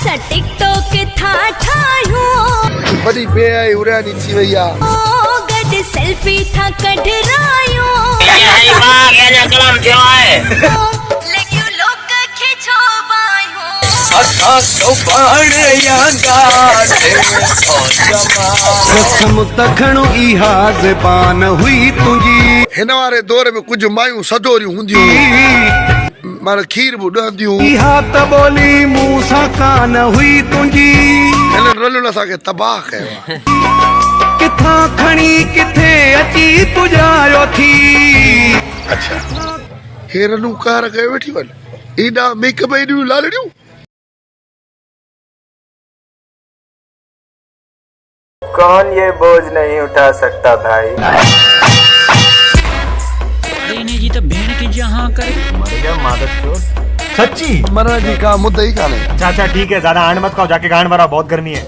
TikTok था ठायो बड़ी बेआई उड़ानी थी भैया गड सेल्फी था कढरायो ये मां क्या कलम थियो है लगियो लोग खिचो बायो असा तो बाण यांगा कसम तखणो इहा ज़बान हुई तुंहिंजी हिन वारे दौर में कुछ मायूं सदोरियूं हूंदियूं माना खीर बि उॾंदियूं इहा त ॿोली मूं सां कान हुई तुंहिंजी हिननि रलियुनि असांखे तबाह कयो आहे किथां खणी किथे अची तुजायो थी अच्छा हे रलूं कार कयो वेठी वञ एॾा मेकअप एॾियूं लालड़ियूं कौन ये बोझ नहीं उठा सकता भाई इन्हें जी तो भेड़ की जहाँ करे मर गया मादक चोर सच्ची मरण जी का मुद्दा ही कान्हे अच्छा ठीक है ज्यादा आंड मत खाओ जाके गांड भरा बहुत गर्मी है